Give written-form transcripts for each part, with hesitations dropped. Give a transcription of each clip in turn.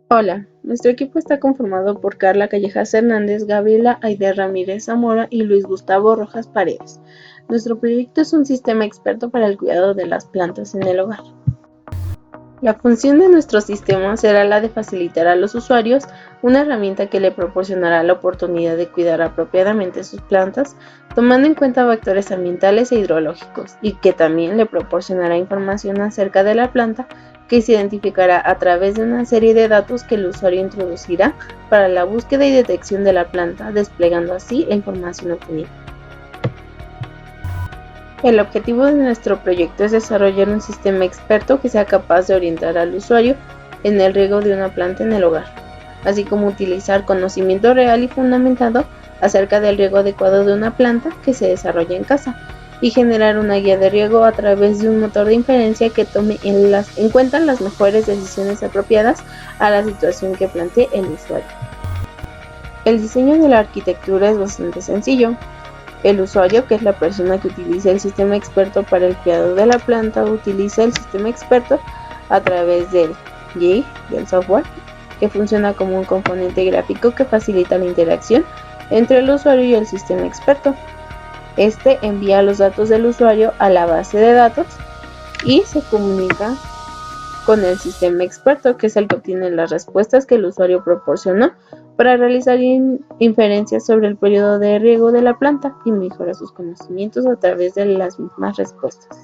Hola, nuestro equipo está conformado por Carla Callejas Hernández, Gabriela Aide Ramírez Zamora y Luis Gustavo Rojas Paredes. Nuestro proyecto es un sistema experto para el cuidado de las plantas en el hogar. La función de nuestro sistema será la de facilitar a los usuarios una herramienta que le proporcionará la oportunidad de cuidar apropiadamente sus plantas, tomando en cuenta factores ambientales e hidrológicos, y que también le proporcionará información acerca de la planta que se identificará a través de una serie de datos que el usuario introducirá para la búsqueda y detección de la planta, desplegando así la información obtenida. El objetivo de nuestro proyecto es desarrollar un sistema experto que sea capaz de orientar al usuario en el riego de una planta en el hogar, así como utilizar conocimiento real y fundamentado acerca del riego adecuado de una planta que se desarrolla en casa y generar una guía de riego a través de un motor de inferencia que tome en cuenta las mejores decisiones apropiadas a la situación que plantee el usuario. El diseño de la arquitectura es bastante sencillo. El usuario, que es la persona que utiliza el sistema experto para el cuidado de la planta, utiliza el sistema experto a través del GUI, del software, que funciona como un componente gráfico que facilita la interacción entre el usuario y el sistema experto. Este envía los datos del usuario a la base de datos y se comunica con el sistema experto, que es el que obtiene las respuestas que el usuario proporcionó para realizar inferencias sobre el periodo de riego de la planta y mejora sus conocimientos a través de las mismas respuestas.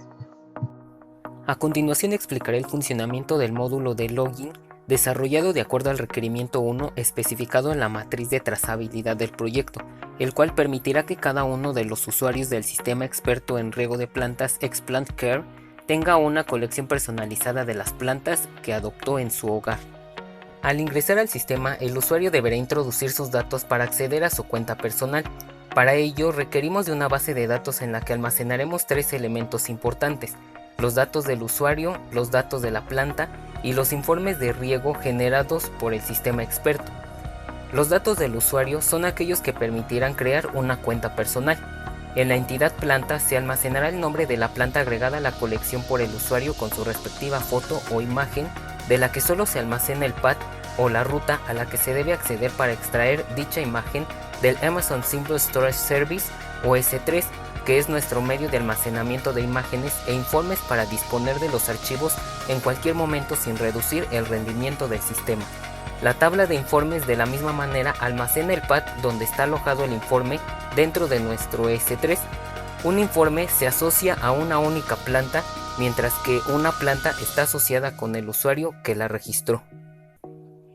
A continuación explicaré el funcionamiento del módulo de login desarrollado de acuerdo al requerimiento 1 especificado en la matriz de trazabilidad del proyecto, el cual permitirá que cada uno de los usuarios del sistema experto en riego de plantas XPlantCare tenga una colección personalizada de las plantas que adoptó en su hogar. Al ingresar al sistema, el usuario deberá introducir sus datos para acceder a su cuenta personal. Para ello, requerimos de una base de datos en la que almacenaremos tres elementos importantes: los datos del usuario, los datos de la planta y los informes de riego generados por el sistema experto. Los datos del usuario son aquellos que permitirán crear una cuenta personal. En la entidad planta se almacenará el nombre de la planta agregada a la colección por el usuario con su respectiva foto o imagen, de la que solo se almacena el path o la ruta a la que se debe acceder para extraer dicha imagen del Amazon Simple Storage Service o S3, que es nuestro medio de almacenamiento de imágenes e informes para disponer de los archivos en cualquier momento sin reducir el rendimiento del sistema. La tabla de informes de la misma manera almacena el path donde está alojado el informe dentro de nuestro S3. Un informe se asocia a una única planta, mientras que una planta está asociada con el usuario que la registró.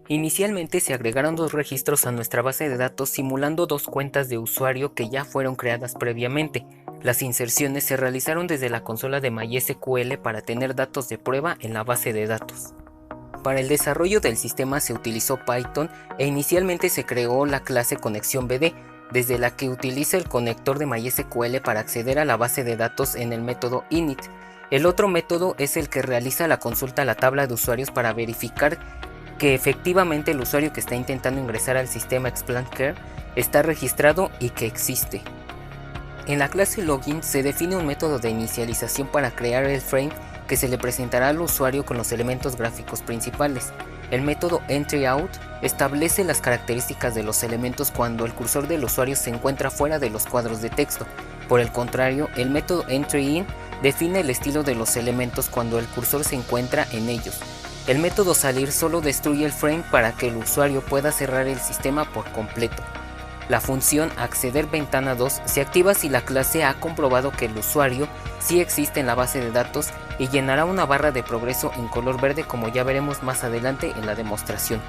Inicialmente se agregaron dos registros a nuestra base de datos simulando dos cuentas de usuario que ya fueron creadas previamente. Las inserciones se realizaron desde la consola de MySQL para tener datos de prueba en la base de datos. Para el desarrollo del sistema se utilizó Python e inicialmente se creó la clase ConexionBD, desde la que utiliza el conector de MySQL para acceder a la base de datos en el método init. El otro método es el que realiza la consulta a la tabla de usuarios para verificar que efectivamente el usuario que está intentando ingresar al sistema XPlantCare está registrado y que existe. En la clase login se define un método de inicialización para crear el frame que se le presentará al usuario con los elementos gráficos principales. El método entryOut establece las características de los elementos cuando el cursor del usuario se encuentra fuera de los cuadros de texto. Por el contrario, el método entryIn define el estilo de los elementos cuando el cursor se encuentra en ellos. El método salir solo destruye el frame para que el usuario pueda cerrar el sistema por completo. La función acceder ventana 2 se activa si la clase ha comprobado que el usuario sí existe en la base de datos y llenará una barra de progreso en color verde, como ya veremos más adelante en la demostración.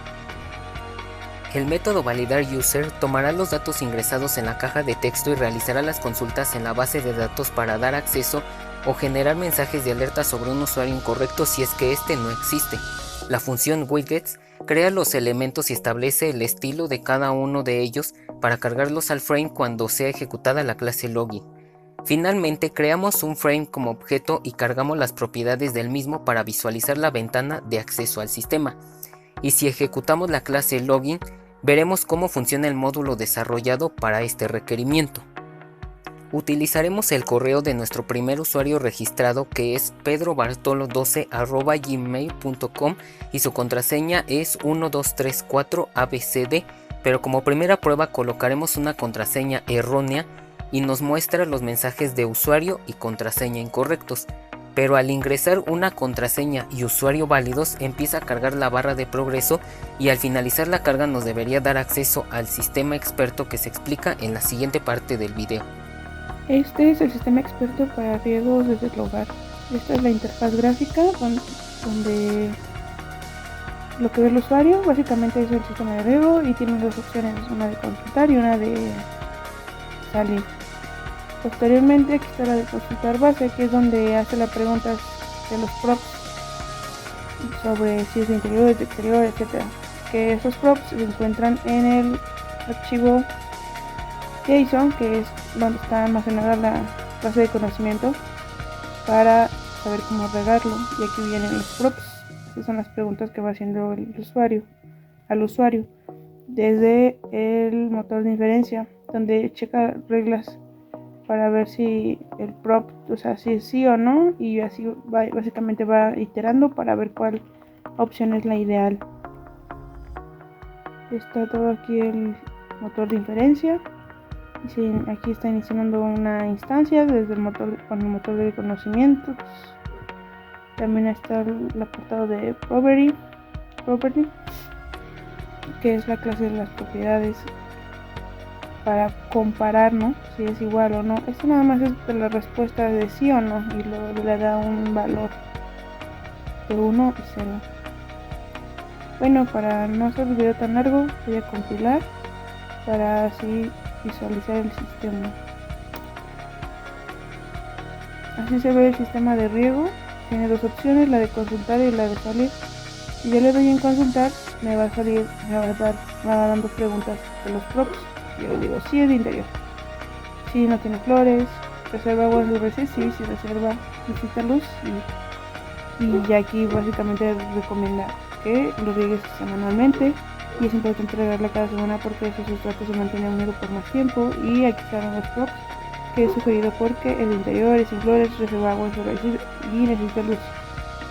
El método validar user tomará los datos ingresados en la caja de texto y realizará las consultas en la base de datos para dar acceso o generar mensajes de alerta sobre un usuario incorrecto si es que este no existe. La función widgets crea los elementos y establece el estilo de cada uno de ellos para cargarlos al frame cuando sea ejecutada la clase login. Finalmente, creamos un frame como objeto y cargamos las propiedades del mismo para visualizar la ventana de acceso al sistema. Y si ejecutamos la clase login, veremos cómo funciona el módulo desarrollado para este requerimiento. Utilizaremos el correo de nuestro primer usuario registrado, que es pedrobartolo12@gmail.com, y su contraseña es 1234abcd, pero como primera prueba colocaremos una contraseña errónea y nos muestra los mensajes de usuario y contraseña incorrectos. Pero al ingresar una contraseña y usuario válidos, empieza a cargar la barra de progreso, y al finalizar la carga nos debería dar acceso al sistema experto que se explica en la siguiente parte del video. Este es el sistema experto para riegos desde el hogar. Esta es la interfaz gráfica donde lo que ve el usuario básicamente es el sistema de riego, y tiene dos opciones, una de consultar y una de salir. Posteriormente aquí está la de consultar base, que es donde hace las preguntas de los props sobre si es de interior, de exterior, etc. Que esos props se encuentran en el archivo JSON, que es donde está almacenada la base de conocimiento para saber cómo regarlo. Y aquí vienen los props. Esas son las preguntas que va haciendo el usuario al usuario desde el motor de inferencia, donde checa reglas para ver si el prop, si es sí o no, y así básicamente va iterando para ver cuál opción es la ideal. Está todo aquí el motor de inferencia. Y aquí está iniciando una instancia desde el motor, con el motor de conocimientos. También está el apartado de property, que es la clase de las propiedades para comparar, ¿no?, si es igual o no. Esto nada más es de la respuesta de sí o no, y luego le da un valor de 1 y 0. Bueno, para no hacer el video tan largo, voy a compilar para así visualizar el sistema. Así se ve el sistema de riego. Tiene dos opciones, la de consultar y la de salir. Si yo le doy en consultar, me va a salir, va dando preguntas de los props. Yo le digo sí es de interior, si no tiene flores, reserva aguas UVC, sí, si reserva, necesita luz, y ya aquí básicamente recomienda que lo riegues semanalmente, y es importante regarla cada semana porque ese sustrato se mantiene húmedo por más tiempo. Y aquí están los props, que es sugerido porque el interior es sin flores, reserva aguas UVC y necesita luz.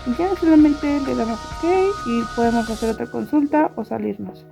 Y ya solamente le damos OK y podemos hacer otra consulta o salirnos.